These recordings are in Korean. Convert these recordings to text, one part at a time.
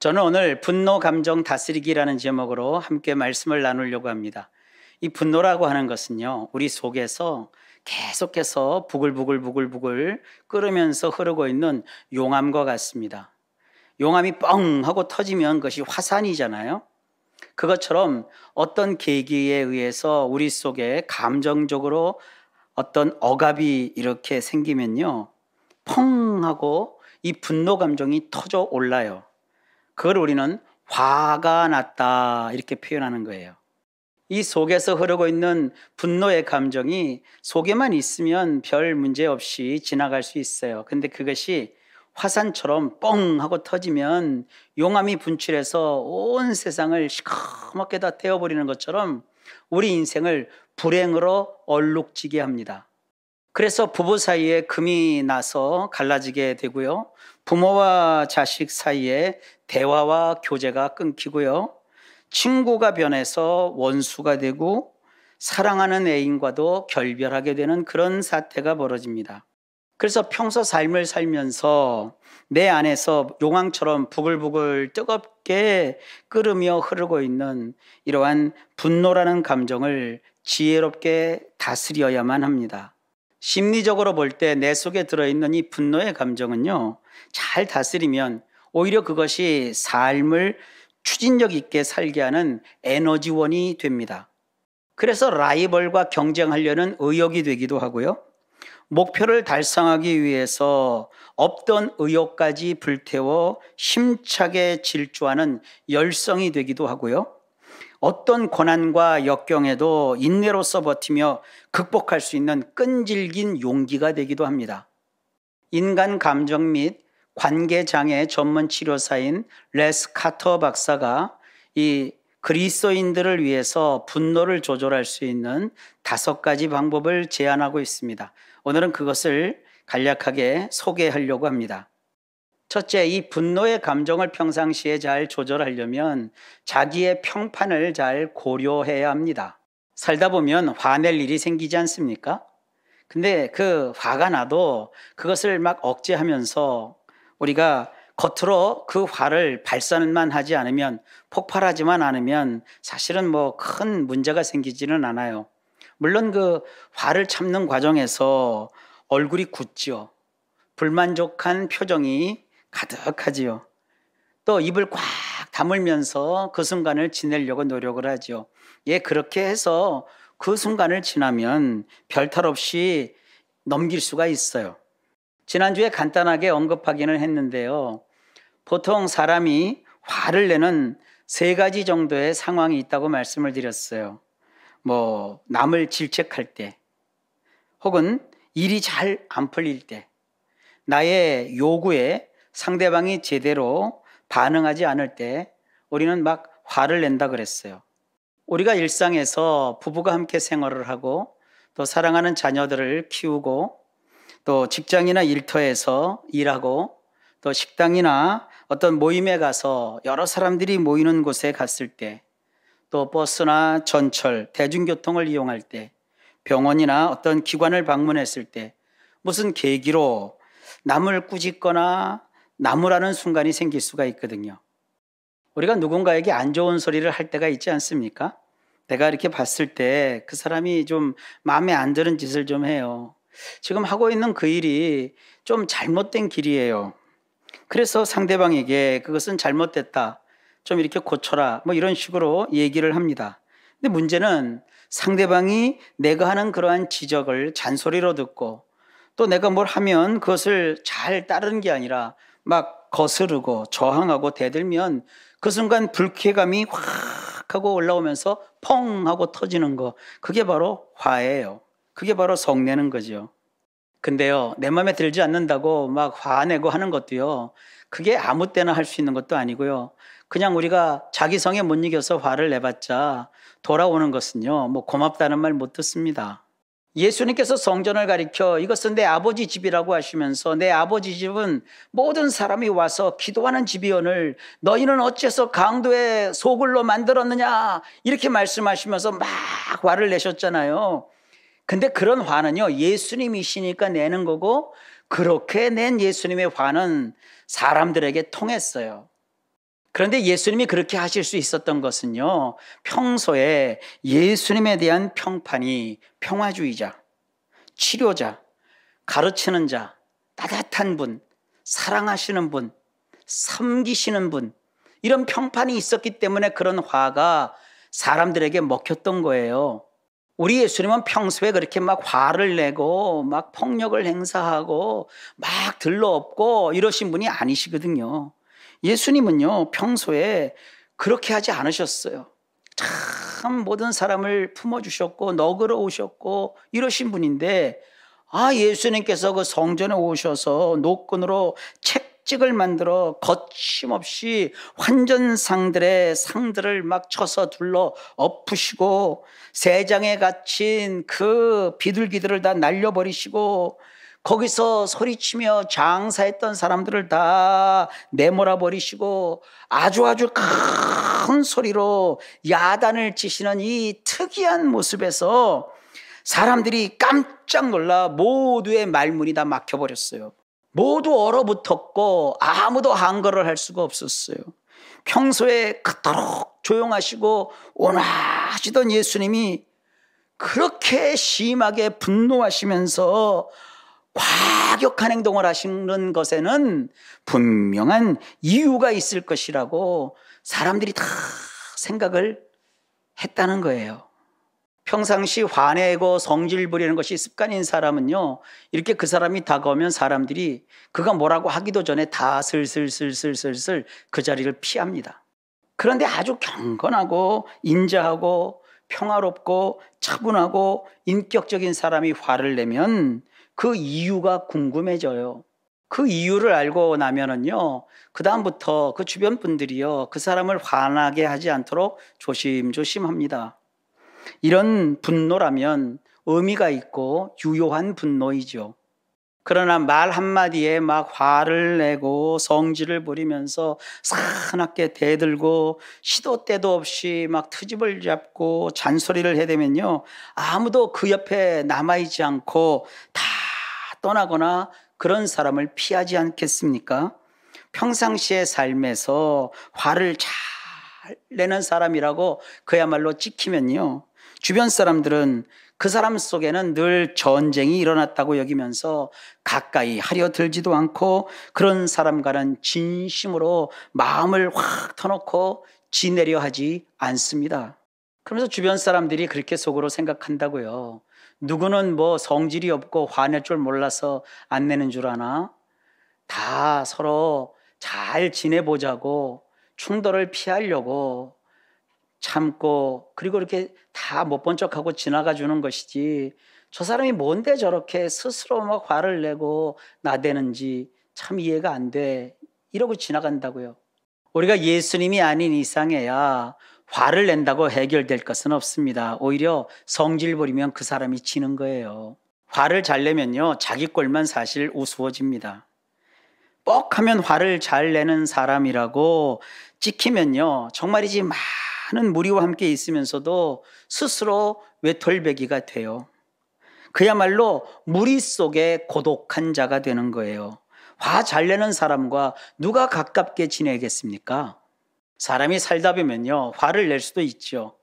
저는 오늘 분노 감정 다스리기라는 제목으로 함께 말씀을 나누려고 합니다. 이 분노라고 하는 것은요, 우리 속에서 계속해서 부글부글 끓으면서 흐르고 있는 용암과 같습니다. 용암이 뻥 하고 터지면 그것이 화산이잖아요. 그것처럼 어떤 계기에 의해서 우리 속에 감정적으로 어떤 억압이 이렇게 생기면요, 펑 하고 이 분노 감정이 터져 올라요. 그걸 우리는 화가 났다 이렇게 표현하는 거예요. 이 속에서 흐르고 있는 분노의 감정이 속에만 있으면 별 문제 없이 지나갈 수 있어요. 근데 그것이 화산처럼 뻥 하고 터지면 용암이 분출해서 온 세상을 시커멓게 다 태워버리는 것처럼 우리 인생을 불행으로 얼룩지게 합니다. 그래서 부부 사이에 금이 나서 갈라지게 되고요. 부모와 자식 사이에 대화와 교제가 끊기고요. 친구가 변해서 원수가 되고 사랑하는 애인과도 결별하게 되는 그런 사태가 벌어집니다. 그래서 평소 삶을 살면서 내 안에서 용왕처럼 부글부글 뜨겁게 끓으며 흐르고 있는 이러한 분노라는 감정을 지혜롭게 다스려야만 합니다. 심리적으로 볼 때 내 속에 들어있는 이 분노의 감정은요, 잘 다스리면 오히려 그것이 삶을 추진력 있게 살게 하는 에너지원이 됩니다. 그래서 라이벌과 경쟁하려는 의욕이 되기도 하고요. 목표를 달성하기 위해서 없던 의욕까지 불태워 힘차게 질주하는 열성이 되기도 하고요. 어떤 고난과 역경에도 인내로서 버티며 극복할 수 있는 끈질긴 용기가 되기도 합니다. 인간 감정 및 관계장애 전문 치료사인 레스 카터 박사가 이 그리스도인들을 위해서 분노를 조절할 수 있는 5가지 방법을 제안하고 있습니다. 오늘은 그것을 간략하게 소개하려고 합니다. 첫째, 이 분노의 감정을 평상시에 잘 조절하려면 자기의 평판을 잘 고려해야 합니다. 살다 보면 화낼 일이 생기지 않습니까? 근데 그 화가 나도 그것을 막 억제하면서 우리가 겉으로 그 화를 발산만 하지 않으면, 폭발하지만 않으면 사실은 뭐 큰 문제가 생기지는 않아요. 물론 그 화를 참는 과정에서 얼굴이 굳죠. 불만족한 표정이 가득하지요. 또 입을 꽉 다물면서 그 순간을 지내려고 노력을 하죠. 예, 그렇게 해서 그 순간을 지나면 별탈 없이 넘길 수가 있어요. 지난주에 간단하게 언급하기는 했는데요. 보통 사람이 화를 내는 3가지 정도의 상황이 있다고 말씀을 드렸어요. 뭐 남을 질책할 때, 혹은 일이 잘 안 풀릴 때, 나의 요구에 상대방이 제대로 반응하지 않을 때 우리는 막 화를 낸다 그랬어요. 우리가 일상에서 부부가 함께 생활을 하고 또 사랑하는 자녀들을 키우고 또 직장이나 일터에서 일하고 또 식당이나 어떤 모임에 가서 여러 사람들이 모이는 곳에 갔을 때, 또 버스나 전철, 대중교통을 이용할 때, 병원이나 어떤 기관을 방문했을 때 무슨 계기로 남을 꾸짖거나 나무라는 순간이 생길 수가 있거든요. 우리가 누군가에게 안 좋은 소리를 할 때가 있지 않습니까? 내가 이렇게 봤을 때 그 사람이 좀 마음에 안 드는 짓을 좀 해요. 지금 하고 있는 그 일이 좀 잘못된 길이에요. 그래서 상대방에게 그것은 잘못됐다, 좀 이렇게 고쳐라, 뭐 이런 식으로 얘기를 합니다. 근데 문제는 상대방이 내가 하는 그러한 지적을 잔소리로 듣고 또 내가 뭘 하면 그것을 잘 따르는 게 아니라 막 거스르고 저항하고 대들면 그 순간 불쾌감이 확 하고 올라오면서 펑 하고 터지는 거, 그게 바로 화예요. 그게 바로 성내는 거죠. 근데요, 내 마음에 들지 않는다고 막 화내고 하는 것도요, 그게 아무 때나 할 수 있는 것도 아니고요. 그냥 우리가 자기 성에 못 이겨서 화를 내봤자 돌아오는 것은요, 뭐 고맙다는 말 못 듣습니다. 예수님께서 성전을 가리켜 이것은 내 아버지 집이라고 하시면서, 내 아버지 집은 모든 사람이 와서 기도하는 집이오늘 너희는 어째서 강도의 소굴로 만들었느냐, 이렇게 말씀하시면서 막 화를 내셨잖아요. 근데 그런 화는요, 예수님이시니까 내는 거고, 그렇게 낸 예수님의 화는 사람들에게 통했어요. 그런데 예수님이 그렇게 하실 수 있었던 것은요, 평소에 예수님에 대한 평판이 평화주의자, 치료자, 가르치는 자, 따뜻한 분, 사랑하시는 분, 섬기시는 분, 이런 평판이 있었기 때문에 그런 화가 사람들에게 먹혔던 거예요. 우리 예수님은 평소에 그렇게 막 화를 내고 막 폭력을 행사하고 막 들러엎고 이러신 분이 아니시거든요. 예수님은요, 평소에 그렇게 하지 않으셨어요. 참 모든 사람을 품어주셨고 너그러우셨고 이러신 분인데, 예수님께서 그 성전에 오셔서 노끈으로 책찍을 만들어 거침없이 환전상들의 상들을 막 쳐서 둘러 엎으시고 세 장에 갇힌 그 비둘기들을 다 날려버리시고 거기서 소리치며 장사했던 사람들을 다 내몰아 버리시고 아주 큰 소리로 야단을 치시는 이 특이한 모습에서 사람들이 깜짝 놀라 모두의 말문이 다 막혀버렸어요. 모두 얼어붙었고 아무도 한걸을 할 수가 없었어요. 평소에 그토록 조용하시고 온화하시던 예수님이 그렇게 심하게 분노하시면서 과격한 행동을 하시는 것에는 분명한 이유가 있을 것이라고 사람들이 다 생각을 했다는 거예요. 평상시 화내고 성질 부리는 것이 습관인 사람은요, 이렇게 그 사람이 다가오면 사람들이 그가 뭐라고 하기도 전에 다 슬슬 그 자리를 피합니다. 그런데 아주 경건하고 인자하고 평화롭고 차분하고 인격적인 사람이 화를 내면 그 이유가 궁금해져요. 그 이유를 알고 나면은요, 그다음부터 그 주변 분들이요, 그 사람을 화나게 하지 않도록 조심조심합니다. 이런 분노라면 의미가 있고 유효한 분노이죠. 그러나 말 한마디에 막 화를 내고 성질을 부리면서 사납게 대들고 시도 때도 없이 막 트집을 잡고 잔소리를 해대면요, 아무도 그 옆에 남아있지 않고 다 떠나거나 그런 사람을 피하지 않겠습니까? 평상시의 삶에서 화를 잘 내는 사람이라고 그야말로 찍히면요, 주변 사람들은 그 사람 속에는 늘 전쟁이 일어났다고 여기면서 가까이 하려 들지도 않고 그런 사람과는 진심으로 마음을 확 터놓고 지내려 하지 않습니다. 그러면서 주변 사람들이 그렇게 속으로 생각한다고요. 누구는 뭐 성질이 없고 화낼 줄 몰라서 안 내는 줄 아나? 다 서로 잘 지내보자고 충돌을 피하려고 참고 그리고 이렇게 다 못 본 척하고 지나가 주는 것이지, 저 사람이 뭔데 저렇게 스스로 막 화를 내고 나대는지 참 이해가 안 돼, 이러고 지나간다고요. 우리가 예수님이 아닌 이상해야 화를 낸다고 해결될 것은 없습니다. 오히려 성질 부리면 그 사람이 지는 거예요. 화를 잘 내면요, 자기 꼴만 사실 우스워집니다. 뻑하면 화를 잘 내는 사람이라고 찍히면요, 정말이지 많은 무리와 함께 있으면서도 스스로 외톨배기가 돼요. 그야말로 무리 속에 고독한 자가 되는 거예요. 화 잘 내는 사람과 누가 가깝게 지내겠습니까? 사람이 살다 보면요, 화를 낼 수도 있죠.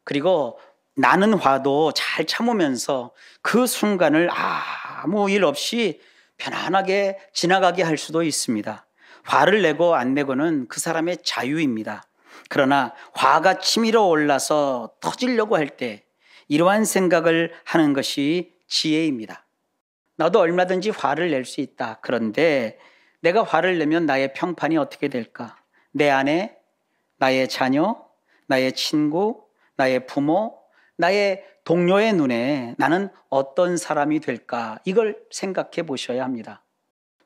그리고 나는 화도 잘 참으면서 그 순간을 아무 일 없이 편안하게 지나가게 할 수도 있습니다. 화를 내고 안 내고는 그 사람의 자유입니다. 그러나 화가 치밀어 올라서 터지려고 할 때 이러한 생각을 하는 것이 지혜입니다. 나도 얼마든지 화를 낼 수 있다. 그런데 내가 화를 내면 나의 평판이 어떻게 될까? 내 아내, 나의 자녀, 나의 친구, 나의 부모, 나의 동료의 눈에 나는 어떤 사람이 될까? 이걸 생각해 보셔야 합니다.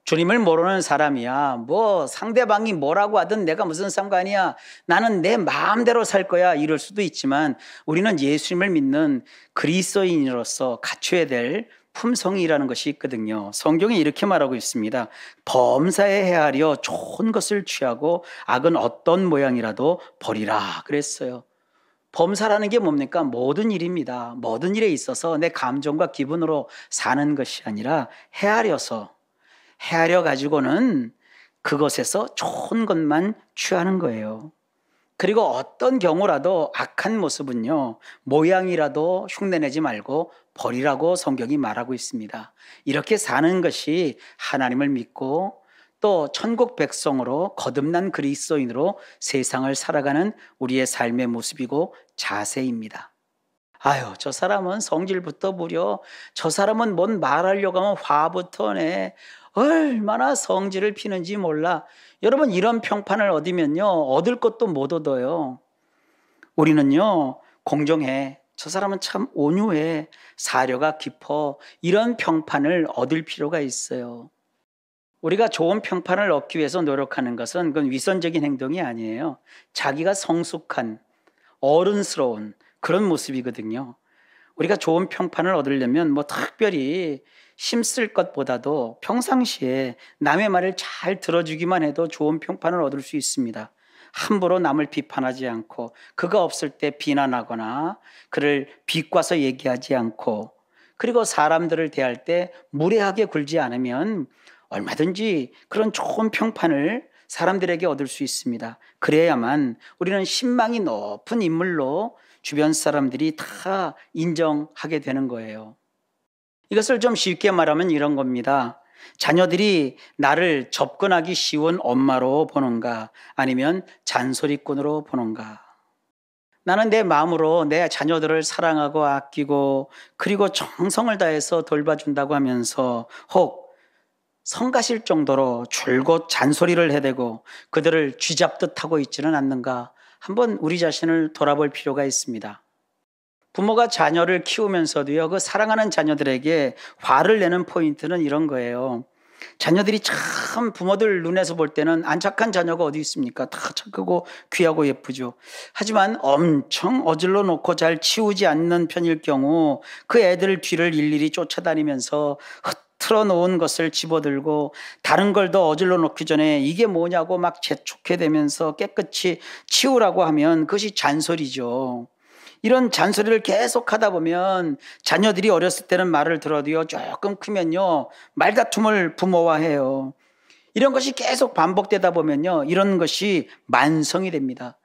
주님을 모르는 사람이야, 뭐 상대방이 뭐라고 하든 내가 무슨 상관이야, 나는 내 마음대로 살 거야, 이럴 수도 있지만 우리는 예수님을 믿는 그리스도인으로서 갖춰야 될 품성이라는 것이 있거든요. 성경에 이렇게 말하고 있습니다. 범사에 헤아려 좋은 것을 취하고 악은 어떤 모양이라도 버리라 그랬어요. 범사라는 게 뭡니까? 모든 일입니다. 모든 일에 있어서 내 감정과 기분으로 사는 것이 아니라 헤아려 가지고는 그것에서 좋은 것만 취하는 거예요. 그리고 어떤 경우라도 악한 모습은요, 모양이라도 흉내내지 말고 버리라고 성경이 말하고 있습니다. 이렇게 사는 것이 하나님을 믿고 또 천국 백성으로 거듭난 그리스도인으로 세상을 살아가는 우리의 삶의 모습이고 자세입니다. 아유, 저 사람은 성질부터 부려, 저 사람은 뭔 말하려고 하면 화부터 내, 얼마나 성질을 피는지 몰라. 여러분, 이런 평판을 얻으면요, 얻을 것도 못 얻어요. 우리는요, 공정해, 저 사람은 참 온유해, 사려가 깊어, 이런 평판을 얻을 필요가 있어요. 우리가 좋은 평판을 얻기 위해서 노력하는 것은 그건 위선적인 행동이 아니에요. 자기가 성숙한, 어른스러운 그런 모습이거든요. 우리가 좋은 평판을 얻으려면 뭐 특별히 힘쓸 것보다도 평상시에 남의 말을 잘 들어주기만 해도 좋은 평판을 얻을 수 있습니다. 함부로 남을 비판하지 않고, 그가 없을 때 비난하거나 그를 비꼬아서 얘기하지 않고, 그리고 사람들을 대할 때 무례하게 굴지 않으면 얼마든지 그런 좋은 평판을 사람들에게 얻을 수 있습니다. 그래야만 우리는 신망이 높은 인물로 주변 사람들이 다 인정하게 되는 거예요. 이것을 좀 쉽게 말하면 이런 겁니다. 자녀들이 나를 접근하기 쉬운 엄마로 보는가, 아니면 잔소리꾼으로 보는가. 나는 내 마음으로 내 자녀들을 사랑하고 아끼고 그리고 정성을 다해서 돌봐준다고 하면서 혹 성가실 정도로 줄곧 잔소리를 해대고 그들을 쥐잡듯 하고 있지는 않는가, 한번 우리 자신을 돌아볼 필요가 있습니다. 부모가 자녀를 키우면서도요, 그 사랑하는 자녀들에게 화를 내는 포인트는 이런 거예요. 자녀들이 참 부모들 눈에서 볼 때는 안 착한 자녀가 어디 있습니까? 다 착하고 귀하고 예쁘죠. 하지만 엄청 어질러 놓고 잘 치우지 않는 편일 경우 그 애들 뒤를 일일이 쫓아다니면서 틀어 놓은 것을 집어들고 다른 걸 더 어질러 놓기 전에 이게 뭐냐고 막 재촉해 대면서 깨끗이 치우라고 하면 그것이 잔소리죠. 이런 잔소리를 계속 하다 보면 자녀들이 어렸을 때는 말을 들어도요, 조금 크면요, 말다툼을 부모와 해요. 이런 것이 계속 반복되다 보면요, 이런 것이 만성이 됩니다.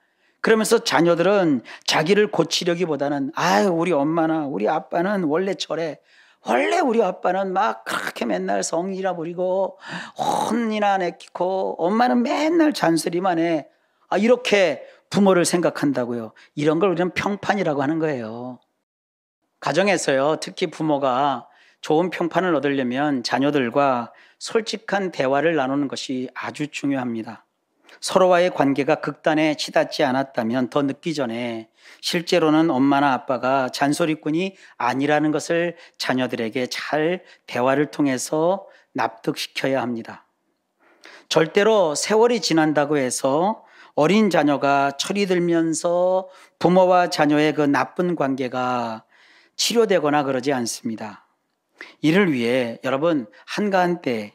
그러면서 자녀들은 자기를 고치려기보다는 아유, 우리 엄마나 우리 아빠는 원래 저래. 원래 우리 아빠는 막 그렇게 맨날 성질이나 부리고 혼이나 내키고 엄마는 맨날 잔소리만 해. 이렇게 부모를 생각한다고요. 이런 걸 우리는 평판이라고 하는 거예요. 가정에서요, 특히 부모가 좋은 평판을 얻으려면 자녀들과 솔직한 대화를 나누는 것이 아주 중요합니다. 서로와의 관계가 극단에 치닫지 않았다면 더 늦기 전에 실제로는 엄마나 아빠가 잔소리꾼이 아니라는 것을 자녀들에게 잘 대화를 통해서 납득시켜야 합니다. 절대로 세월이 지난다고 해서 어린 자녀가 철이 들면서 부모와 자녀의 그 나쁜 관계가 치료되거나 그러지 않습니다. 이를 위해 여러분 한가한 때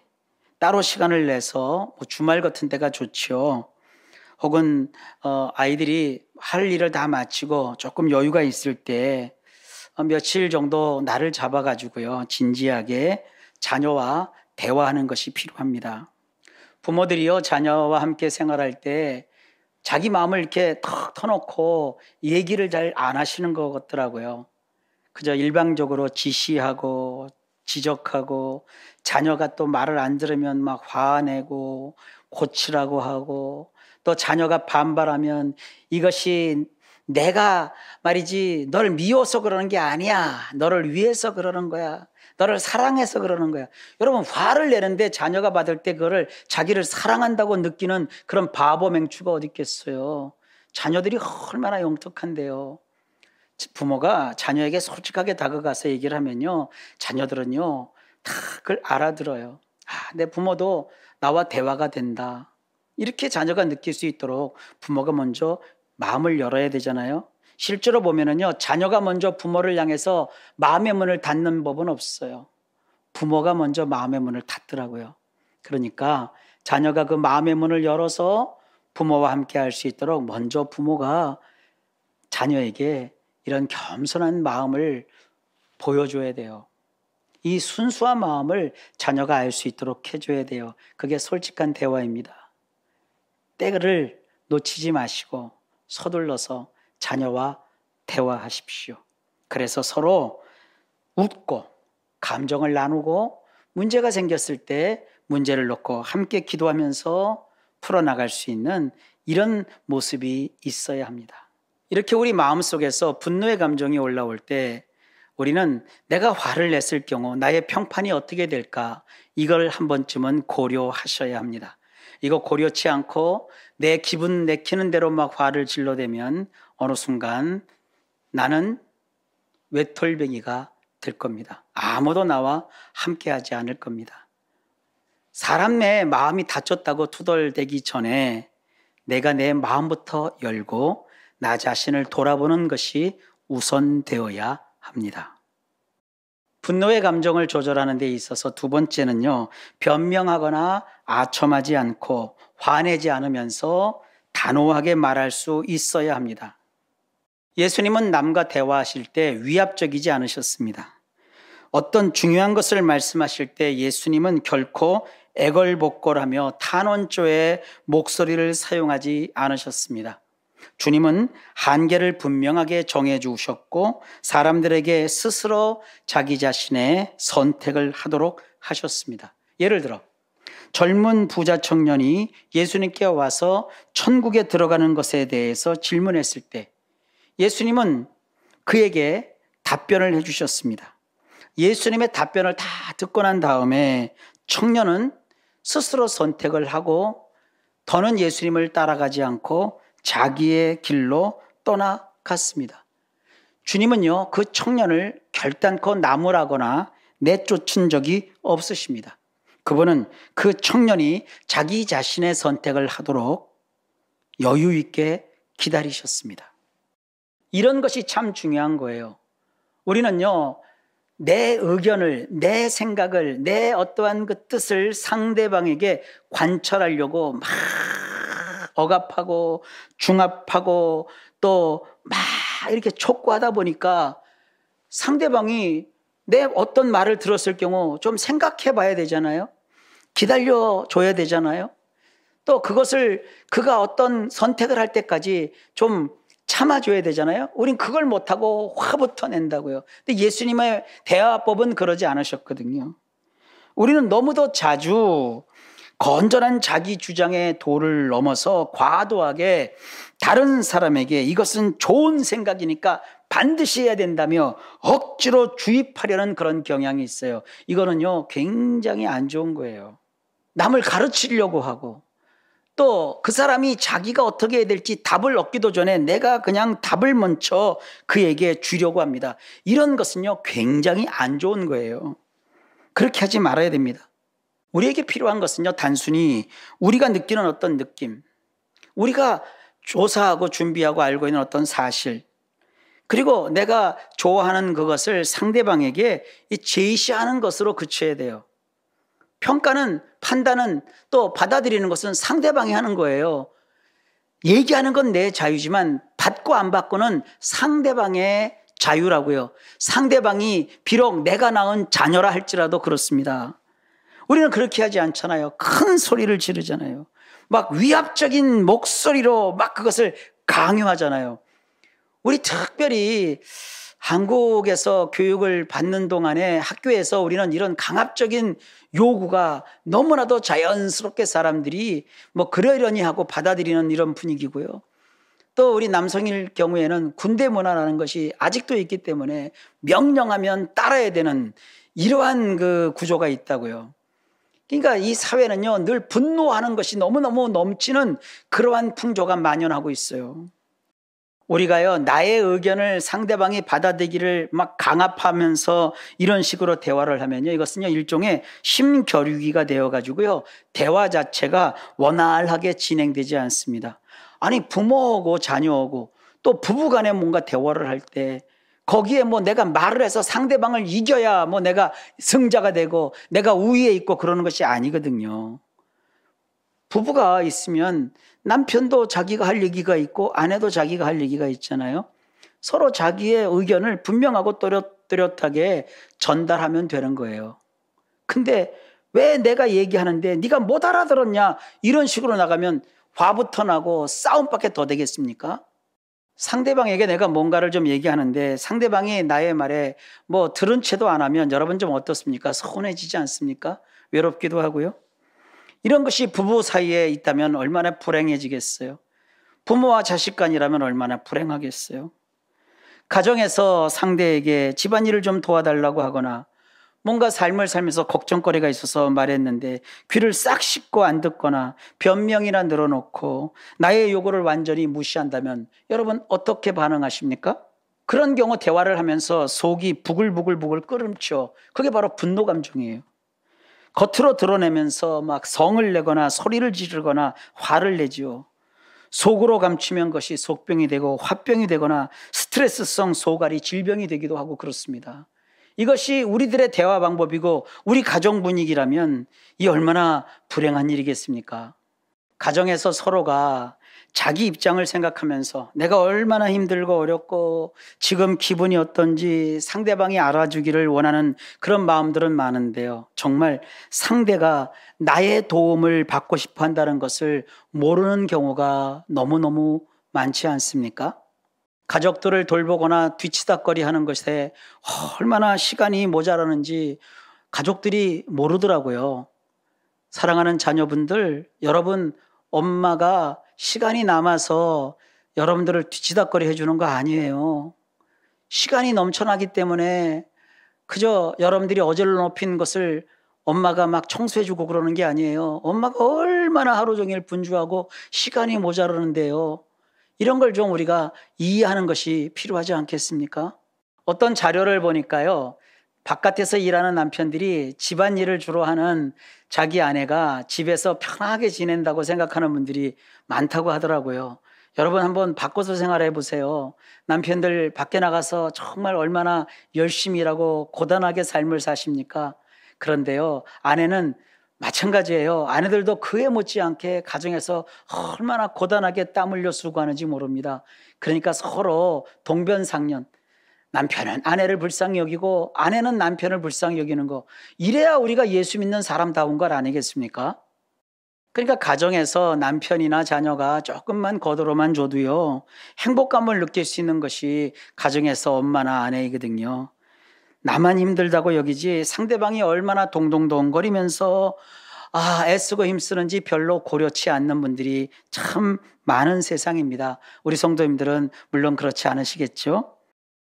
따로 시간을 내서 주말 같은 때가 좋죠. 혹은 아이들이 할 일을 다 마치고 조금 여유가 있을 때 며칠 정도 날을 잡아가지고요, 진지하게 자녀와 대화하는 것이 필요합니다. 부모들이요, 자녀와 함께 생활할 때 자기 마음을 이렇게 턱 터놓고 얘기를 잘 안 하시는 것 같더라고요. 그저 일방적으로 지시하고 지적하고, 자녀가 또 말을 안 들으면 막 화내고 고치라고 하고, 또 자녀가 반발하면 이것이 내가 말이지 널 미워서 그러는 게 아니야, 너를 위해서 그러는 거야, 너를 사랑해서 그러는 거야. 여러분, 화를 내는데 자녀가 받을 때 그거를 자기를 사랑한다고 느끼는 그런 바보 맹추가 어디 있겠어요. 자녀들이 얼마나 영특한데요. 부모가 자녀에게 솔직하게 다가가서 얘기를 하면요, 자녀들은요 다 그걸 알아들어요. 내 부모도 나와 대화가 된다, 이렇게 자녀가 느낄 수 있도록 부모가 먼저 마음을 열어야 되잖아요. 실제로 보면은요, 자녀가 먼저 부모를 향해서 마음의 문을 닫는 법은 없어요. 부모가 먼저 마음의 문을 닫더라고요. 그러니까 자녀가 그 마음의 문을 열어서 부모와 함께 할 수 있도록 먼저 부모가 자녀에게 이런 겸손한 마음을 보여줘야 돼요. 이 순수한 마음을 자녀가 알 수 있도록 해줘야 돼요. 그게 솔직한 대화입니다. 때를 놓치지 마시고 서둘러서 자녀와 대화하십시오. 그래서 서로 웃고 감정을 나누고 문제가 생겼을 때 문제를 놓고 함께 기도하면서 풀어나갈 수 있는 이런 모습이 있어야 합니다. 이렇게 우리 마음속에서 분노의 감정이 올라올 때 우리는 내가 화를 냈을 경우 나의 평판이 어떻게 될까, 이걸 한 번쯤은 고려하셔야 합니다. 이거 고려치 않고 내 기분 내키는 대로 막 화를 질러대면 어느 순간 나는 외톨뱅이가 될 겁니다. 아무도 나와 함께하지 않을 겁니다. 사람 내 마음이 다쳤다고 투덜대기 전에 내가 내 마음부터 열고 나 자신을 돌아보는 것이 우선되어야 합니다. 분노의 감정을 조절하는 데 있어서 두 번째는요, 변명하거나 아첨하지 않고 화내지 않으면서 단호하게 말할 수 있어야 합니다. 예수님은 남과 대화하실 때 위압적이지 않으셨습니다. 어떤 중요한 것을 말씀하실 때 예수님은 결코 애걸복걸하며 탄원조의 목소리를 사용하지 않으셨습니다. 주님은 한계를 분명하게 정해 주셨고 사람들에게 스스로 자기 자신의 선택을 하도록 하셨습니다. 예를 들어 젊은 부자 청년이 예수님께 와서 천국에 들어가는 것에 대해서 질문했을 때 예수님은 그에게 답변을 해주셨습니다. 예수님의 답변을 다 듣고 난 다음에 청년은 스스로 선택을 하고 더는 예수님을 따라가지 않고 자기의 길로 떠나갔습니다. 주님은요, 그 청년을 결단코 나무라거나 내쫓은 적이 없으십니다. 그분은 그 청년이 자기 자신의 선택을 하도록 여유 있게 기다리셨습니다. 이런 것이 참 중요한 거예요. 우리는요, 내 의견을, 내 생각을, 내 어떠한 그 뜻을 상대방에게 관철하려고 막 억압하고 중압하고 또 막 이렇게 촉구하다 보니까 상대방이 내 어떤 말을 들었을 경우 좀 생각해 봐야 되잖아요. 기다려 줘야 되잖아요. 또 그것을 그가 어떤 선택을 할 때까지 좀 참아줘야 되잖아요. 우린 그걸 못하고 화부터 낸다고요. 근데 예수님의 대화법은 그러지 않으셨거든요. 우리는 너무도 자주 건전한 자기 주장의 도를 넘어서 과도하게 다른 사람에게 이것은 좋은 생각이니까 반드시 해야 된다며 억지로 주입하려는 그런 경향이 있어요. 이거는요, 굉장히 안 좋은 거예요. 남을 가르치려고 하고 또 그 사람이 자기가 어떻게 해야 될지 답을 얻기도 전에 내가 그냥 답을 먼저 그에게 주려고 합니다. 이런 것은요, 굉장히 안 좋은 거예요. 그렇게 하지 말아야 됩니다. 우리에게 필요한 것은요, 단순히 우리가 느끼는 어떤 느낌, 우리가 조사하고 준비하고 알고 있는 어떤 사실, 그리고 내가 좋아하는 그것을 상대방에게 제시하는 것으로 그쳐야 돼요. 평가는, 판단은, 또 받아들이는 것은 상대방이 하는 거예요. 얘기하는 건 내 자유지만 받고 안 받고는 상대방의 자유라고요. 상대방이 비록 내가 낳은 자녀라 할지라도 그렇습니다. 우리는 그렇게 하지 않잖아요. 큰 소리를 지르잖아요. 막 위압적인 목소리로 막 그것을 강요하잖아요. 우리 특별히 한국에서 교육을 받는 동안에 학교에서 우리는 이런 강압적인 요구가 너무나도 자연스럽게 사람들이 뭐 그러려니 하고 받아들이는 이런 분위기고요. 또 우리 남성일 경우에는 군대 문화라는 것이 아직도 있기 때문에 명령하면 따라야 되는 이러한 그 구조가 있다고요. 그러니까 이 사회는요, 늘 분노하는 것이 너무너무 넘치는 그러한 풍조가 만연하고 있어요. 우리가요, 나의 의견을 상대방이 받아들이기를 막 강압하면서 이런 식으로 대화를 하면요, 이것은요, 일종의 심겨루기가 되어가지고요, 대화 자체가 원활하게 진행되지 않습니다. 아니, 부모하고 자녀하고 또 부부간에 뭔가 대화를 할 때 거기에 뭐 내가 말을 해서 상대방을 이겨야 뭐 내가 승자가 되고 내가 우위에 있고 그러는 것이 아니거든요. 부부가 있으면 남편도 자기가 할 얘기가 있고 아내도 자기가 할 얘기가 있잖아요. 서로 자기의 의견을 분명하고 또렷하게 전달하면 되는 거예요. 근데 왜 내가 얘기하는데 네가 못 알아들었냐, 이런 식으로 나가면 화부터 나고 싸움밖에 더 되겠습니까? 상대방에게 내가 뭔가를 좀 얘기하는데 상대방이 나의 말에 뭐 들은 채도 안 하면 여러분 좀 어떻습니까? 서운해지지 않습니까? 외롭기도 하고요. 이런 것이 부부 사이에 있다면 얼마나 불행해지겠어요. 부모와 자식 간이라면 얼마나 불행하겠어요. 가정에서 상대에게 집안일을 좀 도와달라고 하거나 뭔가 삶을 살면서 걱정거리가 있어서 말했는데 귀를 싹 씻고 안 듣거나 변명이나 늘어놓고 나의 요구를 완전히 무시한다면 여러분 어떻게 반응하십니까? 그런 경우 대화를 하면서 속이 부글부글부글 끓음죠. 그게 바로 분노 감정이에요. 겉으로 드러내면서 막 성을 내거나 소리를 지르거나 화를 내지요. 속으로 감추면 것이 속병이 되고 화병이 되거나 스트레스성 소갈이 질병이 되기도 하고 그렇습니다. 이것이 우리들의 대화 방법이고 우리 가정 분위기라면 이 얼마나 불행한 일이겠습니까? 가정에서 서로가 자기 입장을 생각하면서 내가 얼마나 힘들고 어렵고 지금 기분이 어떤지 상대방이 알아주기를 원하는 그런 마음들은 많은데요. 정말 상대가 나의 도움을 받고 싶어 한다는 것을 모르는 경우가 너무너무 많지 않습니까? 가족들을 돌보거나 뒤치다꺼리 하는 것에 얼마나 시간이 모자라는지 가족들이 모르더라고요. 사랑하는 자녀분들, 여러분 엄마가 시간이 남아서 여러분들을 뒤치다꺼리 해주는 거 아니에요. 시간이 넘쳐나기 때문에 그저 여러분들이 어질러 놓힌 것을 엄마가 막 청소해주고 그러는 게 아니에요. 엄마가 얼마나 하루 종일 분주하고 시간이 모자라는데요. 이런 걸 좀 우리가 이해하는 것이 필요하지 않겠습니까? 어떤 자료를 보니까요, 바깥에서 일하는 남편들이 집안일을 주로 하는 자기 아내가 집에서 편하게 지낸다고 생각하는 분들이 많다고 하더라고요. 여러분 한번 바꿔서 생활해 보세요. 남편들 밖에 나가서 정말 얼마나 열심히 일하고 고단하게 삶을 사십니까? 그런데요, 아내는 마찬가지예요. 아내들도 그에 못지않게 가정에서 얼마나 고단하게 땀 흘려 수고하는지 모릅니다. 그러니까 서로 동변상련, 남편은 아내를 불쌍히 여기고 아내는 남편을 불쌍히 여기는 거, 이래야 우리가 예수 믿는 사람다운 것 아니겠습니까? 그러니까 가정에서 남편이나 자녀가 조금만 거들어만 줘도요, 행복감을 느낄 수 있는 것이 가정에서 엄마나 아내이거든요. 나만 힘들다고 여기지 상대방이 얼마나 동동동거리면서 애쓰고 힘쓰는지 별로 고려치 않는 분들이 참 많은 세상입니다. 우리 성도님들은 물론 그렇지 않으시겠죠?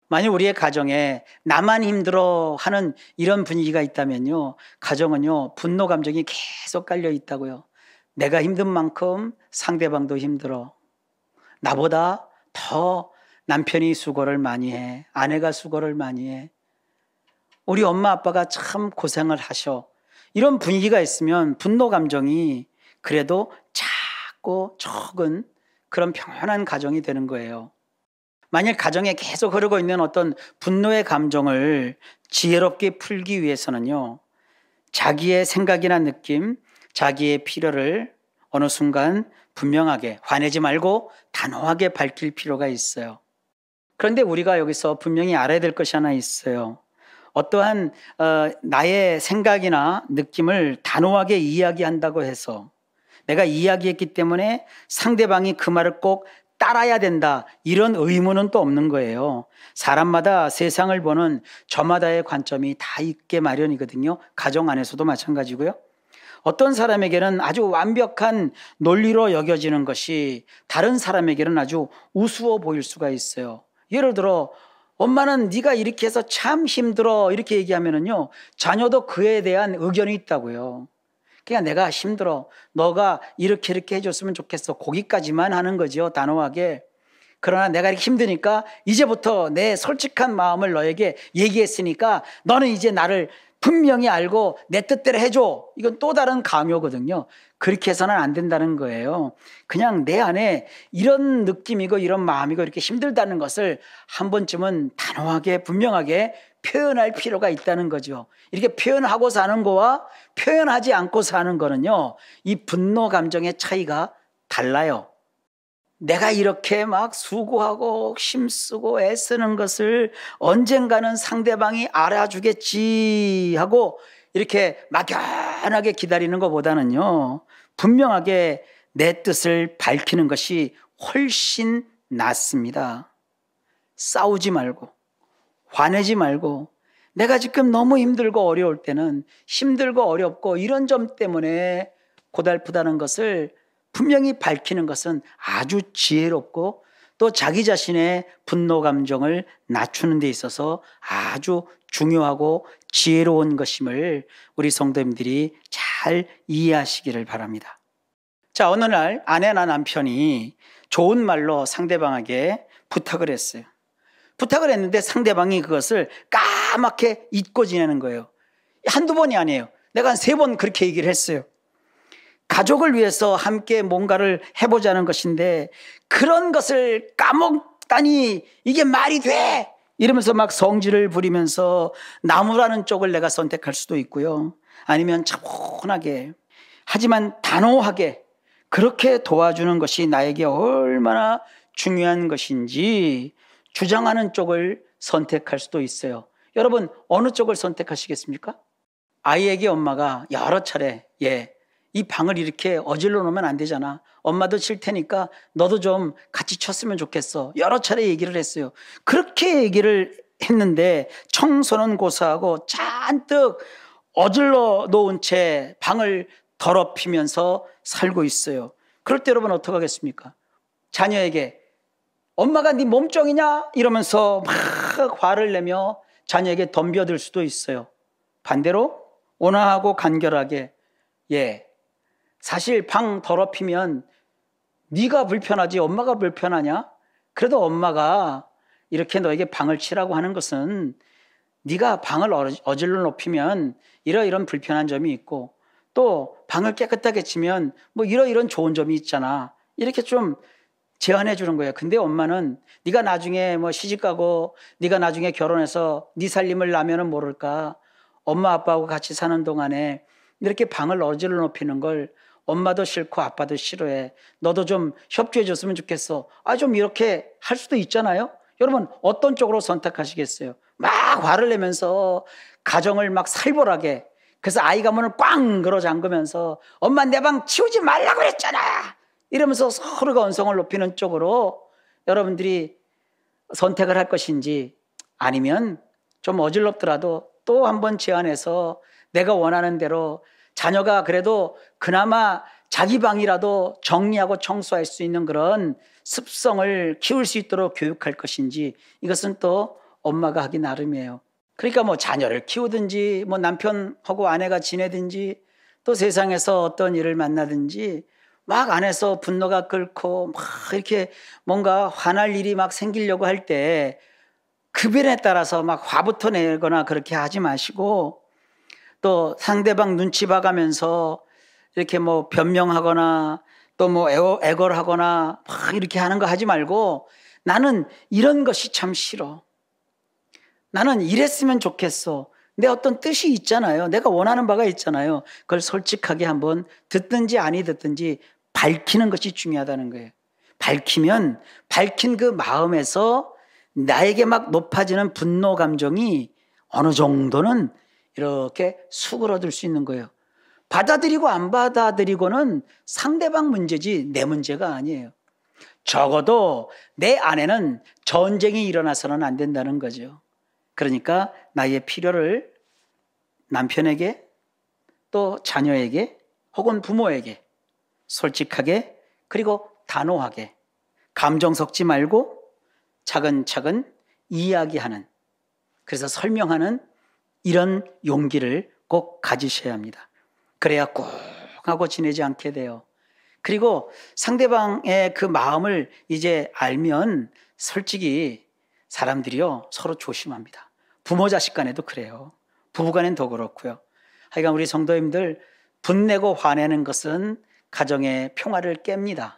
만약 우리의 가정에 나만 힘들어 하는 이런 분위기가 있다면요, 가정은요 분노 감정이 계속 깔려 있다고요. 내가 힘든 만큼 상대방도 힘들어. 나보다 더 남편이 수고를 많이 해. 아내가 수고를 많이 해. 우리 엄마 아빠가 참 고생을 하셔. 이런 분위기가 있으면 분노 감정이 그래도 작고 적은 그런 평온한 가정이 되는 거예요. 만약 가정에 계속 흐르고 있는 어떤 분노의 감정을 지혜롭게 풀기 위해서는요, 자기의 생각이나 느낌, 자기의 필요를 어느 순간 분명하게, 화내지 말고 단호하게 밝힐 필요가 있어요. 그런데 우리가 여기서 분명히 알아야 될 것이 하나 있어요. 어떠한 나의 생각이나 느낌을 단호하게 이야기한다고 해서 내가 이야기했기 때문에 상대방이 그 말을 꼭 따라야 된다, 이런 의무는 또 없는 거예요. 사람마다 세상을 보는 저마다의 관점이 다 있게 마련이거든요. 가정 안에서도 마찬가지고요. 어떤 사람에게는 아주 완벽한 논리로 여겨지는 것이 다른 사람에게는 아주 우스워 보일 수가 있어요. 예를 들어 엄마는 네가 이렇게 해서 참 힘들어, 이렇게 얘기하면은요, 자녀도 그에 대한 의견이 있다고요. 그냥 내가 힘들어, 너가 이렇게 해줬으면 좋겠어, 거기까지만 하는 거죠, 단호하게. 그러나 내가 이렇게 힘드니까 이제부터 내 솔직한 마음을 너에게 얘기했으니까 너는 이제 나를 분명히 알고 내 뜻대로 해줘. 이건 또 다른 강요거든요. 그렇게 해서는 안 된다는 거예요. 그냥 내 안에 이런 느낌이고 이런 마음이고 이렇게 힘들다는 것을 한 번쯤은 단호하게 분명하게 표현할 필요가 있다는 거죠. 이렇게 표현하고 사는 거와 표현하지 않고 사는 거는요, 이 분노 감정의 차이가 달라요. 내가 이렇게 막 수고하고 힘쓰고 애쓰는 것을 언젠가는 상대방이 알아주겠지 하고 이렇게 막연하게 기다리는 것보다는요, 분명하게 내 뜻을 밝히는 것이 훨씬 낫습니다. 싸우지 말고, 화내지 말고, 내가 지금 너무 힘들고 어려울 때는 힘들고 어렵고 이런 점 때문에 고달프다는 것을 분명히 밝히는 것은 아주 지혜롭고 또 자기 자신의 분노 감정을 낮추는 데 있어서 아주 중요하고 지혜로운 것임을 우리 성도님들이 잘 이해하시기를 바랍니다. 자, 어느 날 아내나 남편이 좋은 말로 상대방에게 부탁을 했어요. 부탁을 했는데 상대방이 그것을 까맣게 잊고 지내는 거예요. 한두 번이 아니에요. 내가 한 3번 그렇게 얘기를 했어요. 가족을 위해서 함께 뭔가를 해보자는 것인데 그런 것을 까먹다니 이게 말이 돼! 이러면서 막 성질을 부리면서 나무라는 쪽을 내가 선택할 수도 있고요. 아니면 차분하게 하지만 단호하게 그렇게 도와주는 것이 나에게 얼마나 중요한 것인지 주장하는 쪽을 선택할 수도 있어요. 여러분, 어느 쪽을 선택하시겠습니까? 아이에게 엄마가 여러 차례 이 방을 이렇게 어질러 놓으면 안 되잖아. 엄마도 칠 테니까 너도 좀 같이 쳤으면 좋겠어. 여러 차례 얘기를 했어요. 그렇게 얘기를 했는데 청소는 고사하고 잔뜩 어질러 놓은 채 방을 더럽히면서 살고 있어요. 그럴 때 여러분 어떻게 하겠습니까? 자녀에게 엄마가 네 몸종이냐? 이러면서 막 화를 내며 자녀에게 덤벼들 수도 있어요. 반대로 온화하고 간결하게 사실 방 더럽히면 네가 불편하지 엄마가 불편하냐? 그래도 엄마가 이렇게 너에게 방을 치라고 하는 것은 네가 방을 어질러 놓으면 이런 불편한 점이 있고 또 방을 깨끗하게 치면 뭐 이런 좋은 점이 있잖아. 이렇게 좀 제안해 주는 거예요. 근데 엄마는 네가 나중에 뭐 시집가고 네가 나중에 결혼해서 네 살림을 나면은 모를까. 엄마 아빠하고 같이 사는 동안에 이렇게 방을 어질러 놓히는 걸 엄마도 싫고 아빠도 싫어해. 너도 좀 협조해 줬으면 좋겠어. 좀 이렇게 할 수도 있잖아요. 여러분 어떤 쪽으로 선택하시겠어요? 막 화를 내면서 가정을 막 살벌하게, 그래서 아이가 문을 꽝 걸어 잠그면서 엄마 내 방 치우지 말라고 그랬잖아 이러면서 서로가 언성을 높이는 쪽으로 여러분들이 선택을 할 것인지, 아니면 좀 어질럽더라도 또 한번 제안해서 내가 원하는 대로 자녀가 그래도 그나마 자기 방이라도 정리하고 청소할 수 있는 그런 습성을 키울 수 있도록 교육할 것인지, 이것은 또 엄마가 하기 나름이에요. 그러니까 뭐 자녀를 키우든지 뭐 남편하고 아내가 지내든지 또 세상에서 어떤 일을 만나든지 막 안에서 분노가 끓고 막 이렇게 뭔가 화날 일이 막 생기려고 할 때 급변에 따라서 막 화부터 내거나 그렇게 하지 마시고, 또 상대방 눈치 봐가면서 이렇게 뭐 변명하거나 또 뭐 애걸 하거나 막 이렇게 하는 거 하지 말고, 나는 이런 것이 참 싫어. 나는 이랬으면 좋겠어. 내 어떤 뜻이 있잖아요. 내가 원하는 바가 있잖아요. 그걸 솔직하게 한번 듣든지 아니 듣든지 밝히는 것이 중요하다는 거예요. 밝히면 밝힌 그 마음에서 나에게 막 높아지는 분노 감정이 어느 정도는 이렇게 수그러들 수 있는 거예요. 받아들이고 안 받아들이고는 상대방 문제지 내 문제가 아니에요. 적어도 내 안에는 전쟁이 일어나서는 안 된다는 거죠. 그러니까 나의 필요를 남편에게 또 자녀에게 혹은 부모에게 솔직하게 그리고 단호하게 감정 섞지 말고 차근차근 이야기하는, 그래서 설명하는 이런 용기를 꼭 가지셔야 합니다. 그래야 꼭 하고 지내지 않게 돼요. 그리고 상대방의 그 마음을 이제 알면 솔직히 사람들이요 서로 조심합니다. 부모 자식 간에도 그래요. 부부 간엔 더 그렇고요. 하여간 우리 성도님들, 분내고 화내는 것은 가정의 평화를 깹니다.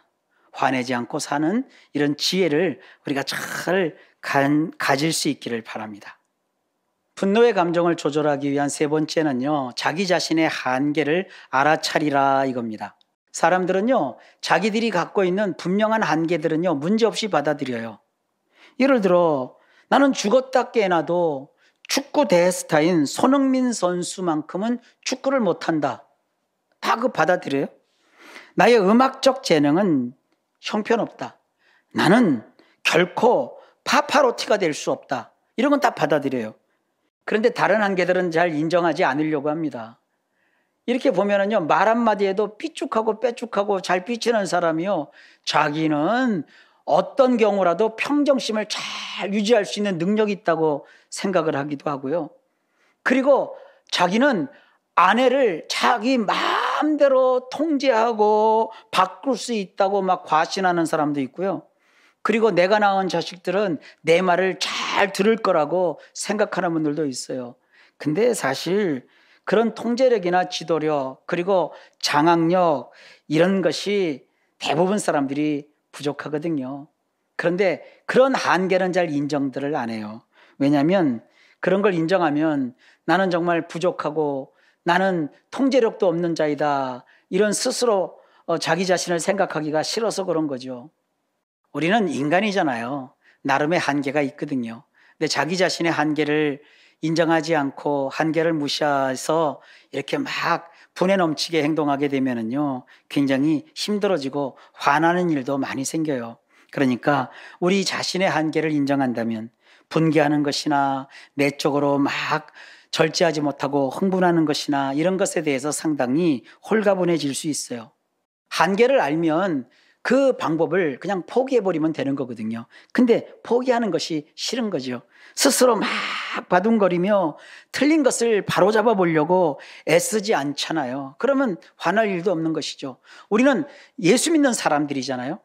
화내지 않고 사는 이런 지혜를 우리가 잘 가질 수 있기를 바랍니다. 분노의 감정을 조절하기 위한 3번째는요, 자기 자신의 한계를 알아차리라 이겁니다. 사람들은요, 자기들이 갖고 있는 분명한 한계들은요, 문제없이 받아들여요. 예를 들어, 나는 죽었다 깨어나도 축구 대스타인 손흥민 선수만큼은 축구를 못한다. 다 그 받아들여요. 나의 음악적 재능은 형편없다. 나는 결코 파파로티가 될 수 없다. 이런 건 다 받아들여요. 그런데 다른 한계들은 잘 인정하지 않으려고 합니다. 이렇게 보면은요, 말 한마디에도 삐죽하고 빼죽하고 잘 삐치는 사람이요, 자기는 어떤 경우라도 평정심을 잘 유지할 수 있는 능력이 있다고 생각을 하기도 하고요. 그리고 자기는 아내를 자기 마음대로 통제하고 바꿀 수 있다고 막 과신하는 사람도 있고요. 그리고 내가 낳은 자식들은 내 말을 잘 들을 거라고 생각하는 분들도 있어요. 근데 사실 그런 통제력이나 지도력, 그리고 장악력, 이런 것이 대부분 사람들이 부족하거든요. 그런데 그런 한계는 잘 인정들을 안 해요. 왜냐하면 그런 걸 인정하면 나는 정말 부족하고 나는 통제력도 없는 자이다, 이런 스스로 자기 자신을 생각하기가 싫어서 그런 거죠. 우리는 인간이잖아요. 나름의 한계가 있거든요. 근데 자기 자신의 한계를 인정하지 않고 한계를 무시해서 이렇게 막 분에 넘치게 행동하게 되면은요, 굉장히 힘들어지고 화나는 일도 많이 생겨요. 그러니까 우리 자신의 한계를 인정한다면 분개하는 것이나 내적으로 막 절제하지 못하고 흥분하는 것이나 이런 것에 대해서 상당히 홀가분해질 수 있어요. 한계를 알면 그 방법을 그냥 포기해버리면 되는 거거든요. 근데 포기하는 것이 싫은 거죠. 스스로 막 바둥거리며 틀린 것을 바로잡아 보려고 애쓰지 않잖아요. 그러면 화날 일도 없는 것이죠. 우리는 예수 믿는 사람들이잖아요.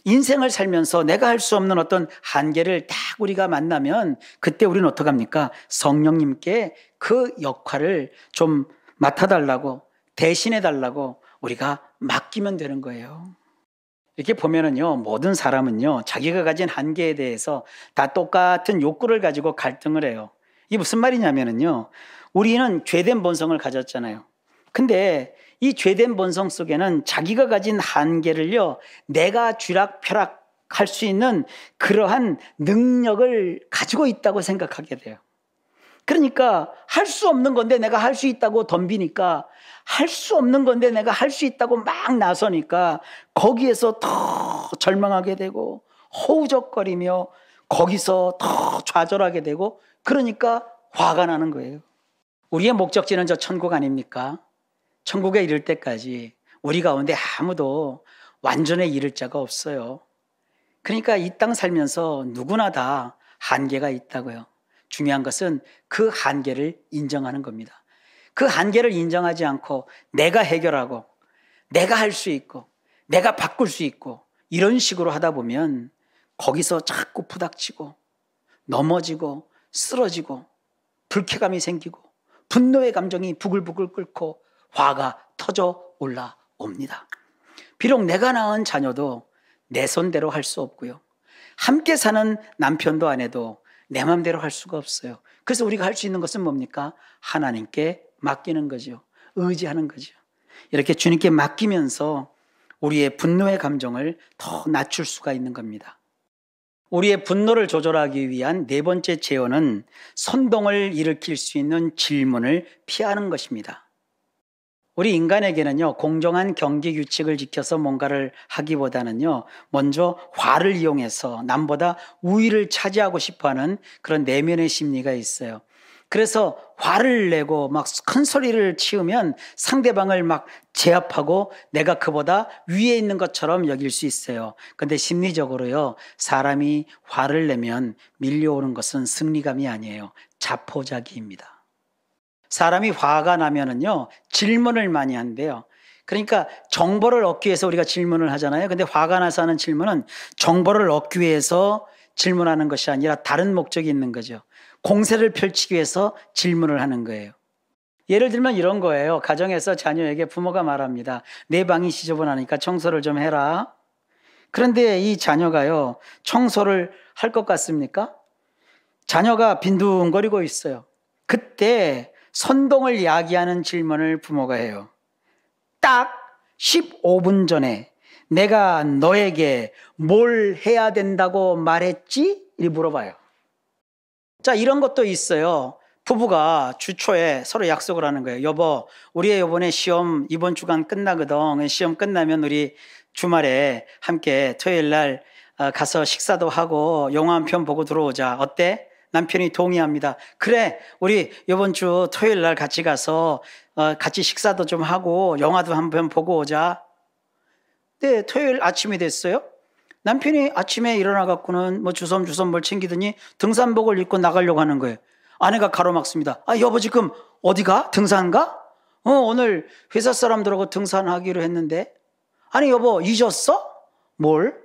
인생을 살면서 내가 할 수 없는 어떤 한계를 딱 우리가 만나면 그때 우리는 어떡합니까? 성령님께 그 역할을 좀 맡아달라고, 대신해달라고 우리가 맡기면 되는 거예요. 이렇게 보면은요, 모든 사람은요, 자기가 가진 한계에 대해서 다 똑같은 욕구를 가지고 갈등을 해요. 이게 무슨 말이냐면은요, 우리는 죄된 본성을 가졌잖아요. 근데 이 죄된 본성 속에는 자기가 가진 한계를요, 내가 쥐락펴락 할 수 있는 그러한 능력을 가지고 있다고 생각하게 돼요. 그러니까 할 수 없는 건데 내가 할 수 있다고 덤비니까, 할 수 없는 건데 내가 할 수 있다고 막 나서니까 거기에서 더 절망하게 되고 허우적거리며 거기서 더 좌절하게 되고, 그러니까 화가 나는 거예요. 우리의 목적지는 저 천국 아닙니까? 천국에 이를 때까지 우리 가운데 아무도 완전히 이를 자가 없어요. 그러니까 이 땅 살면서 누구나 다 한계가 있다고요. 중요한 것은 그 한계를 인정하는 겁니다. 그 한계를 인정하지 않고 내가 해결하고 내가 할 수 있고 내가 바꿀 수 있고 이런 식으로 하다 보면 거기서 자꾸 부닥치고 넘어지고 쓰러지고 불쾌감이 생기고 분노의 감정이 부글부글 끓고 화가 터져 올라옵니다. 비록 내가 낳은 자녀도 내 손대로 할 수 없고요. 함께 사는 남편도 아내도 내 마음대로 할 수가 없어요. 그래서 우리가 할 수 있는 것은 뭡니까? 하나님께 맡기는 거죠. 의지하는 거죠. 이렇게 주님께 맡기면서 우리의 분노의 감정을 더 낮출 수가 있는 겁니다. 우리의 분노를 조절하기 위한 네 번째 제어는 선동을 일으킬 수 있는 질문을 피하는 것입니다. 우리 인간에게는요, 공정한 경기 규칙을 지켜서 뭔가를 하기보다는요, 먼저 화를 이용해서 남보다 우위를 차지하고 싶어 하는 그런 내면의 심리가 있어요. 그래서 화를 내고 막 큰 소리를 치우면 상대방을 막 제압하고 내가 그보다 위에 있는 것처럼 여길 수 있어요. 근데 심리적으로요, 사람이 화를 내면 밀려오는 것은 승리감이 아니에요. 자포자기입니다. 사람이 화가 나면은요, 질문을 많이 한대요. 그러니까 정보를 얻기 위해서 우리가 질문을 하잖아요. 근데 화가 나서 하는 질문은 정보를 얻기 위해서 질문하는 것이 아니라 다른 목적이 있는 거죠. 공세를 펼치기 위해서 질문을 하는 거예요. 예를 들면 이런 거예요. 가정에서 자녀에게 부모가 말합니다. 내 방이 지저분하니까 청소를 좀 해라. 그런데 이 자녀가요, 청소를 할 것 같습니까? 자녀가 빈둥거리고 있어요. 그때 선동을 야기하는 질문을 부모가 해요. 딱 15분 전에 내가 너에게 뭘 해야 된다고 말했지? 이렇게 물어봐요. 자, 이런 것도 있어요. 부부가 주초에 서로 약속을 하는 거예요. 여보, 우리 이번에 시험 이번 주간 끝나거든. 시험 끝나면 우리 주말에 함께 토요일 날 가서 식사도 하고 영화 한 편 보고 들어오자. 어때? 남편이 동의합니다. 그래, 우리 이번 주 토요일 날 같이 가서 같이 식사도 좀 하고 영화도 한 편 보고 오자. 네, 토요일 아침이 됐어요. 남편이 아침에 일어나 갖고는 뭐 주섬주섬 뭘 챙기더니 등산복을 입고 나가려고 하는 거예요. 아내가 가로막습니다. 아, 여보 지금 어디 가? 등산 가? 오늘 회사 사람들하고 등산하기로 했는데. 아니 여보 잊었어? 뭘?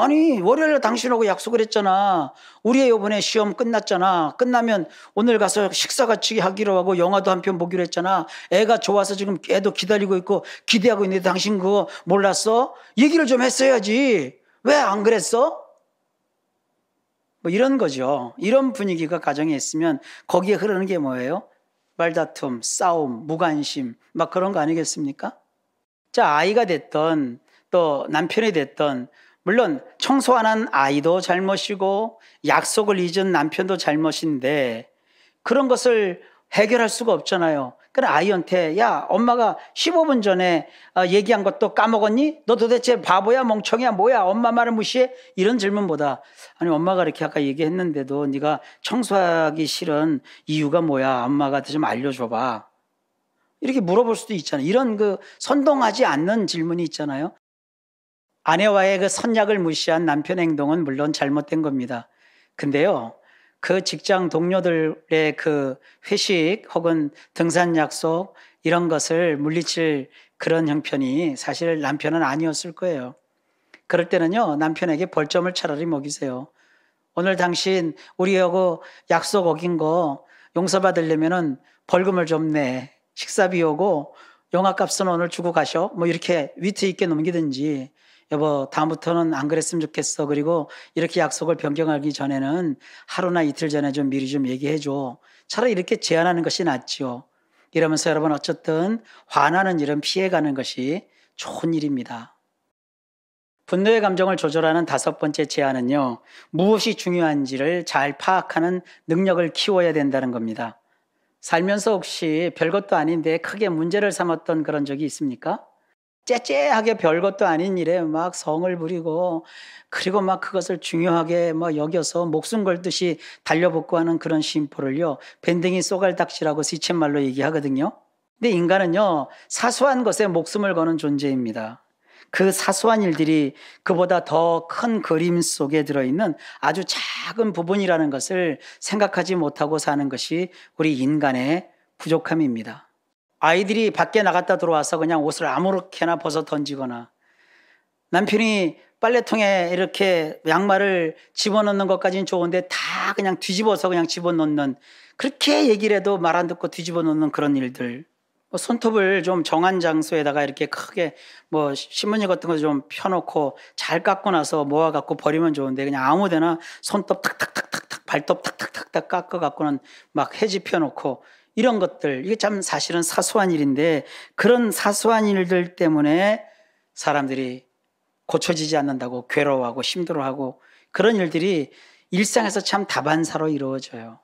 아니 월요일에 당신하고 약속을 했잖아. 우리 애 이번에 시험 끝났잖아. 끝나면 오늘 가서 식사 같이 하기로 하고 영화도 한 편 보기로 했잖아. 애가 좋아서 지금 애도 기다리고 있고 기대하고 있는데 당신 그거 몰랐어? 얘기를 좀 했어야지. 왜 안 그랬어? 뭐 이런 거죠. 이런 분위기가 가정에 있으면 거기에 흐르는 게 뭐예요? 말다툼, 싸움, 무관심 막 그런 거 아니겠습니까? 자, 아이가 됐던 또 남편이 됐던 물론 청소 안 한 아이도 잘못이고 약속을 잊은 남편도 잘못인데 그런 것을 해결할 수가 없잖아요. 그래 아이한테 야 엄마가 15분 전에 얘기한 것도 까먹었니? 너 도대체 바보야 멍청이야 뭐야 엄마 말을 무시해? 이런 질문보다 아니 엄마가 이렇게 아까 얘기했는데도 네가 청소하기 싫은 이유가 뭐야? 엄마가 좀 알려줘봐. 이렇게 물어볼 수도 있잖아요. 이런 그 선동하지 않는 질문이 있잖아요. 아내와의 그 선약을 무시한 남편의 행동은 물론 잘못된 겁니다. 근데요, 그 직장 동료들의 그 회식 혹은 등산 약속 이런 것을 물리칠 그런 형편이 사실 남편은 아니었을 거예요. 그럴 때는요, 남편에게 벌점을 차라리 먹이세요. 오늘 당신 우리하고 약속 어긴 거 용서받으려면은 벌금을 좀 내. 식사비 오고 영화값은 오늘 주고 가셔. 뭐 이렇게 위트 있게 넘기든지. 여보 다음부터는 안 그랬으면 좋겠어. 그리고 이렇게 약속을 변경하기 전에는 하루나 이틀 전에 좀 미리 좀 얘기해 줘. 차라리 이렇게 제안하는 것이 낫죠. 이러면서 여러분 어쨌든 화나는 일은 피해가는 것이 좋은 일입니다. 분노의 감정을 조절하는 5번째 제안은요. 무엇이 중요한지를 잘 파악하는 능력을 키워야 된다는 겁니다. 살면서 혹시 별것도 아닌데 크게 문제를 삼았던 그런 적이 있습니까? 째째하게 별것도 아닌 일에 막 성을 부리고 그리고 막 그것을 중요하게 뭐 여겨서 목숨 걸듯이 달려붙고 하는 그런 심포를요. 밴댕이 쏘갈닥지라고 시쳇말로 얘기하거든요. 근데 인간은요. 사소한 것에 목숨을 거는 존재입니다. 그 사소한 일들이 그보다 더 큰 그림 속에 들어있는 아주 작은 부분이라는 것을 생각하지 못하고 사는 것이 우리 인간의 부족함입니다. 아이들이 밖에 나갔다 들어와서 그냥 옷을 아무렇게나 벗어 던지거나 남편이 빨래통에 이렇게 양말을 집어넣는 것까지는 좋은데 다 그냥 뒤집어서 그냥 집어넣는 그렇게 얘기를 해도 말 안 듣고 뒤집어 놓는 그런 일들. 손톱을 좀 정한 장소에다가 이렇게 크게 뭐 신문지 같은 거 좀 펴놓고 잘 깎고 나서 모아갖고 버리면 좋은데 그냥 아무데나 손톱 탁탁탁탁탁 발톱 탁탁탁탁 깎아갖고는 막 해지 펴놓고 이런 것들 이게 참 사실은 사소한 일인데 그런 사소한 일들 때문에 사람들이 고쳐지지 않는다고 괴로워하고 힘들어하고 그런 일들이 일상에서 참 다반사로 이루어져요.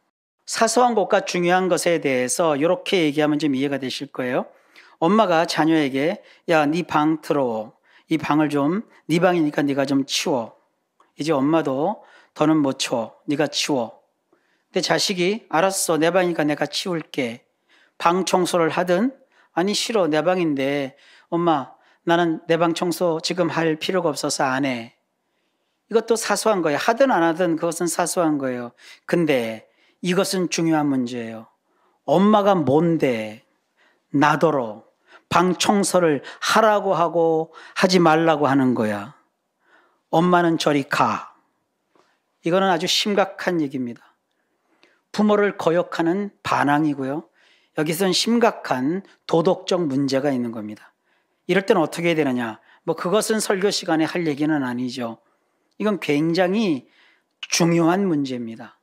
사소한 것과 중요한 것에 대해서 이렇게 얘기하면 좀 이해가 되실 거예요. 엄마가 자녀에게 야, 네 방 들어오. 이 방을 좀 네 방이니까 네가 좀 치워. 이제 엄마도 더는 못 치워. 네가 치워. 근데 자식이 알았어. 내 방이니까 내가 치울게. 방 청소를 하든 아니 싫어. 내 방인데 엄마 나는 내 방 청소 지금 할 필요가 없어서 안 해. 이것도 사소한 거예요. 하든 안 하든 그것은 사소한 거예요. 근데 이것은 중요한 문제예요. 엄마가 뭔데 나더러 방 청소를 하라고 하고 하지 말라고 하는 거야. 엄마는 저리 가. 이거는 아주 심각한 얘기입니다. 부모를 거역하는 반항이고요. 여기서는 심각한 도덕적 문제가 있는 겁니다. 이럴 때는 어떻게 해야 되느냐? 뭐 그것은 설교 시간에 할 얘기는 아니죠. 이건 굉장히 중요한 문제입니다.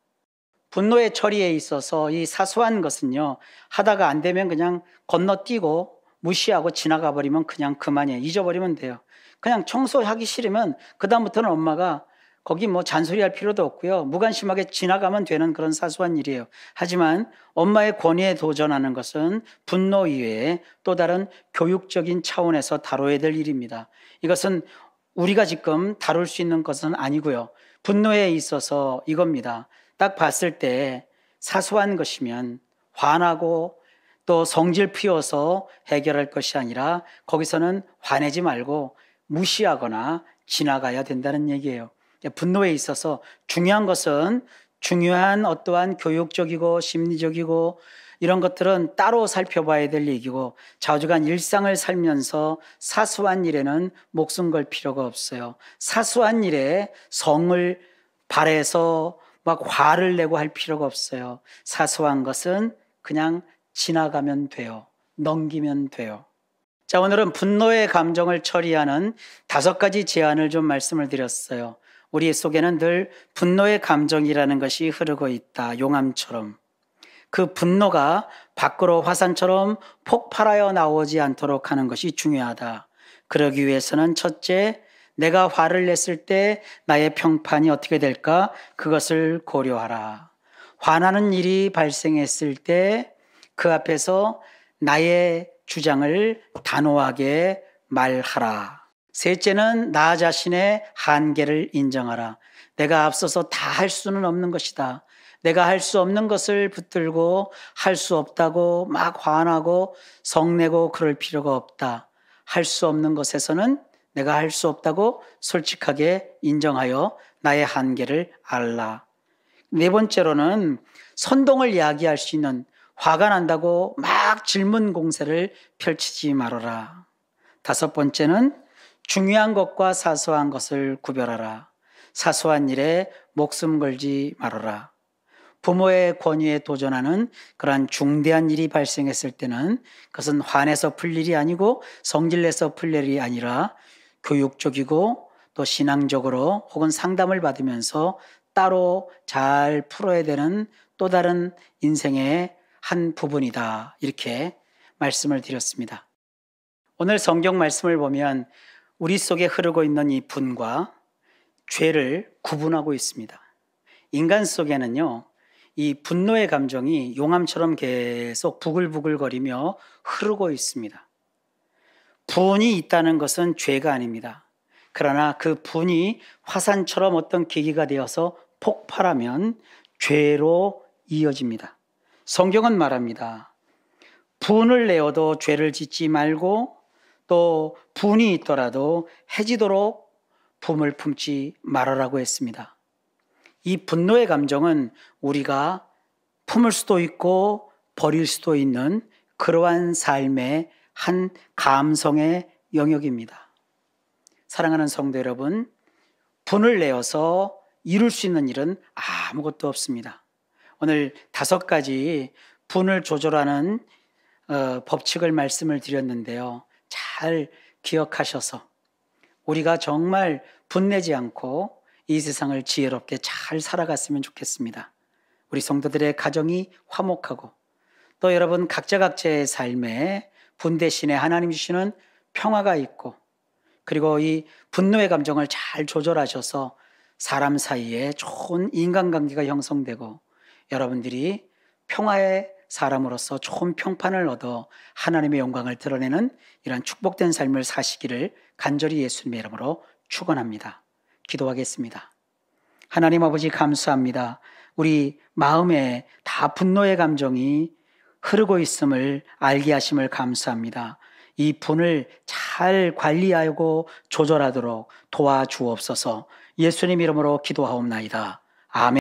분노의 처리에 있어서 이 사소한 것은요. 하다가 안 되면 그냥 건너뛰고 무시하고 지나가 버리면 그냥 그만이에요. 잊어버리면 돼요. 그냥 청소하기 싫으면 그다음부터는 엄마가 거기 뭐 잔소리할 필요도 없고요. 무관심하게 지나가면 되는 그런 사소한 일이에요. 하지만 엄마의 권위에 도전하는 것은 분노 이외에 또 다른 교육적인 차원에서 다뤄야 될 일입니다. 이것은 우리가 지금 다룰 수 있는 것은 아니고요. 분노에 있어서 이겁니다. 딱 봤을 때 사소한 것이면 화나고 또 성질 피워서 해결할 것이 아니라 거기서는 화내지 말고 무시하거나 지나가야 된다는 얘기예요. 분노에 있어서 중요한 것은 중요한 어떠한 교육적이고 심리적이고 이런 것들은 따로 살펴봐야 될 얘기고 자주간 일상을 살면서 사소한 일에는 목숨 걸 필요가 없어요. 사소한 일에 성을 발해서 막 화를 내고 할 필요가 없어요. 사소한 것은 그냥 지나가면 돼요. 넘기면 돼요. 자, 오늘은 분노의 감정을 처리하는 5가지 제안을 좀 말씀을 드렸어요. 우리 속에는 늘 분노의 감정이라는 것이 흐르고 있다. 용암처럼. 그 분노가 밖으로 화산처럼 폭발하여 나오지 않도록 하는 것이 중요하다. 그러기 위해서는 첫째, 내가 화를 냈을 때 나의 평판이 어떻게 될까? 그것을 고려하라. 화나는 일이 발생했을 때 그 앞에서 나의 주장을 단호하게 말하라. 셋째는 나 자신의 한계를 인정하라. 내가 앞서서 다 할 수는 없는 것이다. 내가 할 수 없는 것을 붙들고 할 수 없다고 막 화나고 성내고 그럴 필요가 없다. 할 수 없는 것에서는 내가 할 수 없다고 솔직하게 인정하여 나의 한계를 알라. 네 번째로는 선동을 야기할 수 있는 화가 난다고 막 질문 공세를 펼치지 말아라. 5번째는 중요한 것과 사소한 것을 구별하라. 사소한 일에 목숨 걸지 말아라. 부모의 권위에 도전하는 그러한 중대한 일이 발생했을 때는 그것은 화내서 풀 일이 아니고 성질내서 풀 일이 아니라 교육적이고 또 신앙적으로 혹은 상담을 받으면서 따로 잘 풀어야 되는 또 다른 인생의 한 부분이다. 이렇게 말씀을 드렸습니다. 오늘 성경 말씀을 보면 우리 속에 흐르고 있는 이 분과 죄를 구분하고 있습니다. 인간 속에는요, 이 분노의 감정이 용암처럼 계속 부글부글거리며 흐르고 있습니다. 분이 있다는 것은 죄가 아닙니다. 그러나 그 분이 화산처럼 어떤 계기가 되어서 폭발하면 죄로 이어집니다. 성경은 말합니다. 분을 내어도 죄를 짓지 말고 또 분이 있더라도 해지도록 품을 품지 말아라고 했습니다. 이 분노의 감정은 우리가 품을 수도 있고 버릴 수도 있는 그러한 삶의 한 감성의 영역입니다. 사랑하는 성도 여러분, 분을 내어서 이룰 수 있는 일은 아무것도 없습니다. 오늘 5가지 분을 조절하는 법칙을 말씀을 드렸는데요. 잘 기억하셔서 우리가 정말 분내지 않고 이 세상을 지혜롭게 잘 살아갔으면 좋겠습니다. 우리 성도들의 가정이 화목하고 또 여러분 각자의 삶에 분 대신에 하나님 주시는 평화가 있고 그리고 이 분노의 감정을 잘 조절하셔서 사람 사이에 좋은 인간관계가 형성되고 여러분들이 평화의 사람으로서 좋은 평판을 얻어 하나님의 영광을 드러내는 이런 축복된 삶을 사시기를 간절히 예수님의 이름으로 축원합니다. 기도하겠습니다. 하나님 아버지 감사합니다. 우리 마음에 다 분노의 감정이 흐르고 있음을 알게 하심을 감사합니다. 이 분을 잘 관리하고 조절하도록 도와주옵소서. 예수님 이름으로 기도하옵나이다. 아멘.